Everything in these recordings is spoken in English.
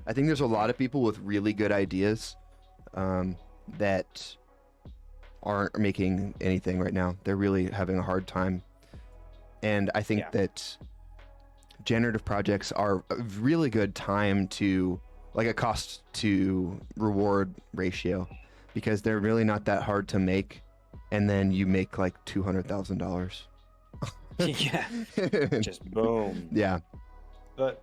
I think there's a lot of people with really good ideas that aren't making anything right now. They're really having a hard time. And I think that generative projects are a really good time to, like, a cost to reward ratio, because they're really not that hard to make. And then you make like $200,000. Yeah. Just boom. Yeah. But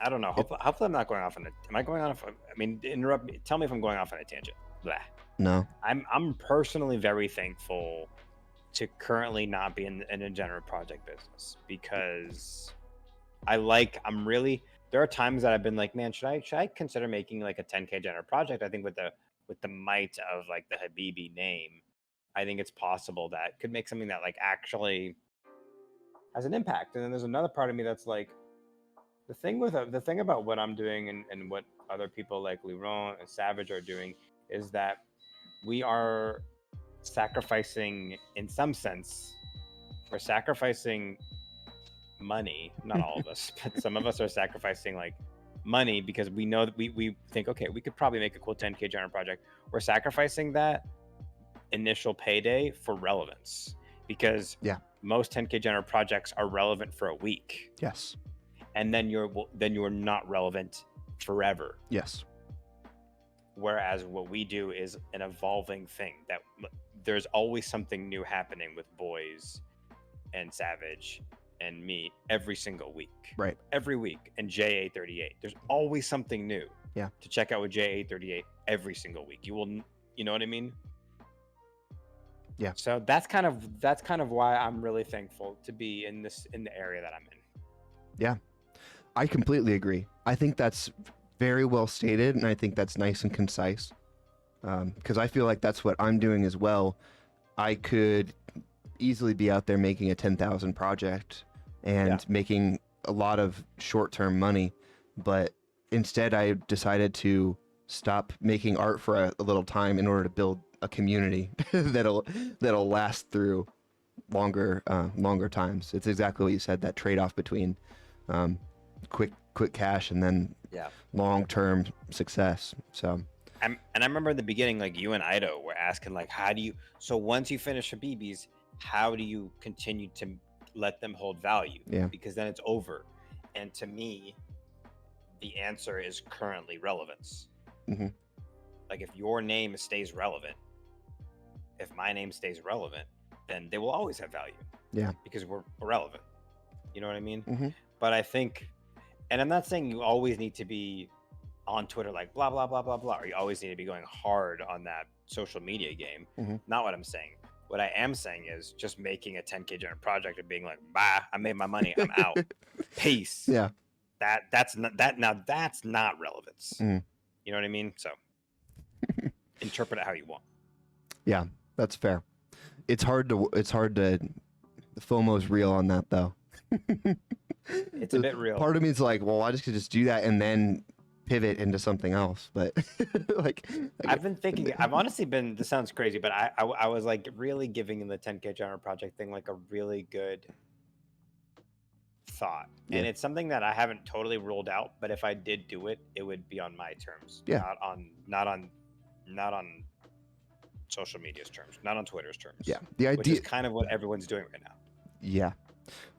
I don't know. Hopefully I'm not going off on a. Am I going off? I mean, interrupt me. Tell me if I'm going off on a tangent. Blah. No. I'm personally very thankful to currently not be in a generative project business, because I'm really. There are times that I've been like, man, should I consider making like a 10K generative project? I think with the might of like the Habibi name, I think it's possible that could make something that like actually has an impact. And then there's another part of me that's like, the thing about what I'm doing and what other people like Liron and Savage are doing is that we are sacrificing, in some sense, we're sacrificing money. Not all of us, but some of us are sacrificing like money, because we know that we think, okay, we could probably make a cool 10K generative project. We're sacrificing that initial payday for relevance, because most 10K generative projects are relevant for a week. Yes. And then you're not relevant forever. Yes. Whereas what we do is an evolving thing, that there's always something new happening with Boys and Savage and me every single week. Right. Every week. And JA38. There's always something new. Yeah. To check out with JA38 every single week. You know what I mean? Yeah. So that's kind of why I'm really thankful to be in the area that I'm in. Yeah. I completely agree. I think that's very well stated, and I think that's nice and concise, because I feel like that's what I'm doing as well. I could easily be out there making a 10,000 project and making a lot of short-term money, but instead I decided to stop making art for a little time in order to build a community that'll last through longer times. It's exactly what you said, that trade-off between quick cash and then long-term success. So I remember in the beginning, like, you and Ido were asking, like, so once you finish Habibis, how do you continue to let them hold value? Because then it's over. And to me, the answer is currently relevance. Mm-hmm. Like, if your name stays relevant, if my name stays relevant, then they will always have value. Yeah. Because we're relevant. You know what I mean? Mm-hmm. But I think, and I'm not saying you always need to be on Twitter like blah, blah, blah, blah, blah, or you always need to be going hard on that social media game. Mm-hmm. Not what I'm saying. What I am saying is just making a 10K generative project and being like, bye, I made my money, I'm out. Peace. Yeah. That's not relevance. Mm. You know what I mean? So interpret it how you want. Yeah, that's fair. It's hard to FOMO's real on that though. It's a bit real. Part of me is like, well, I could just do that and then pivot into something else. But like I've been thinking, I've honestly been, this sounds crazy, but I was like really giving the 10K genre project thing like a really good thought. Yeah. And it's something that I haven't totally ruled out, but if I did do it, it would be on my terms. Yeah. Not on social media's terms, not on Twitter's terms. Yeah. The idea, which is kind of what everyone's doing right now. Yeah.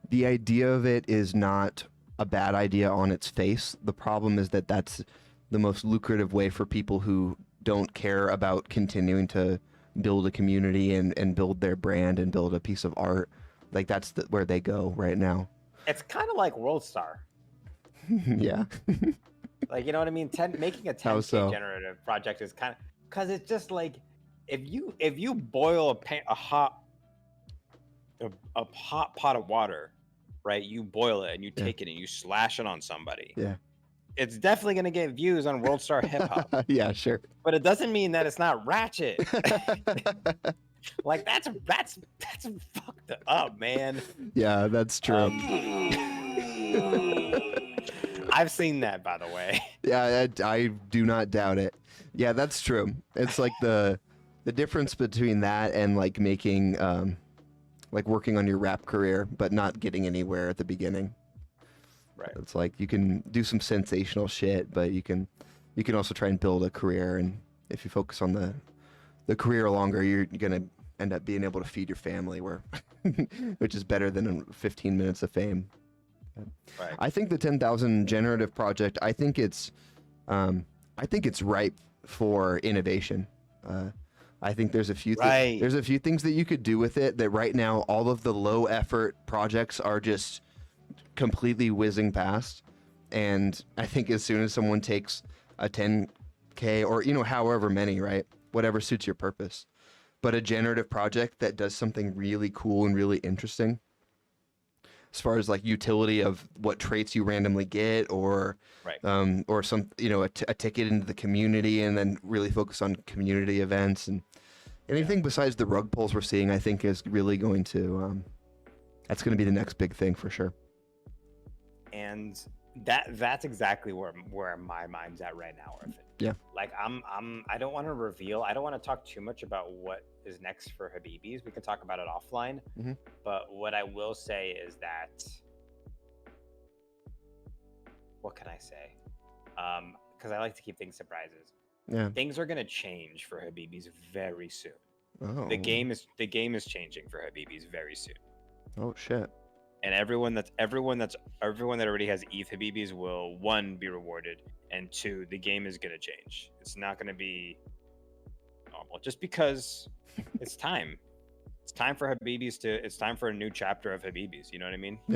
The idea of it is not a bad idea on its face. The problem is that that's the most lucrative way for people who don't care about continuing to build a community and build their brand and build a piece of art. Like, that's where they go right now. It's kind of like WorldStar. Yeah. Like, you know what I mean? Making a 10K generative project is kind of, because it's just like, if you boil a hot pot of water, right? You boil it and you take it and you slash it on somebody. Yeah. It's definitely going to get views on WorldStar Hip Hop. Yeah, sure. But it doesn't mean that it's not ratchet. Like, that's fucked up, man. Yeah, that's true. I've seen that, by the way. Yeah, I do not doubt it. Yeah, that's true. It's like the difference between that and like making like working on your rap career but not getting anywhere at the beginning. Right. It's like you can do some sensational shit, but you can also try and build a career. And if you focus on the career longer, you're gonna end up being able to feed your family, where which is better than 15 minutes of fame. Right. I think the 10,000 generative project. I think it's ripe for innovation. I think there's a few Right. there's a few things that you could do with it that right now all of the low effort projects are just completely whizzing past. And I think as soon as someone takes a 10K or however many, right, whatever suits your purpose, but a generative project that does something really cool and really interesting, as far as like utility of what traits you randomly get, Right. or some a ticket into the community, and then really focus on community events and anything besides the rug pulls we're seeing, I think is really going to that's going to be the next big thing for sure. And that's exactly where my mind's at right now, Orphan. Yeah. Like I don't want to reveal. I don't want to talk too much about what is next for Habibis. We can talk about it offline. Mm-hmm. But what I will say is that, what can I say? Because I like to keep things surprises. Yeah. Things are gonna change for Habibis very soon. Oh. The game is changing for Habibis very soon. Oh shit. And everyone that already has ETH Habibis will, 1, be rewarded, and 2, the game is gonna change. It's not gonna be normal just because it's time. It's time for Habibis it's time for a new chapter of Habibis. You know what I mean?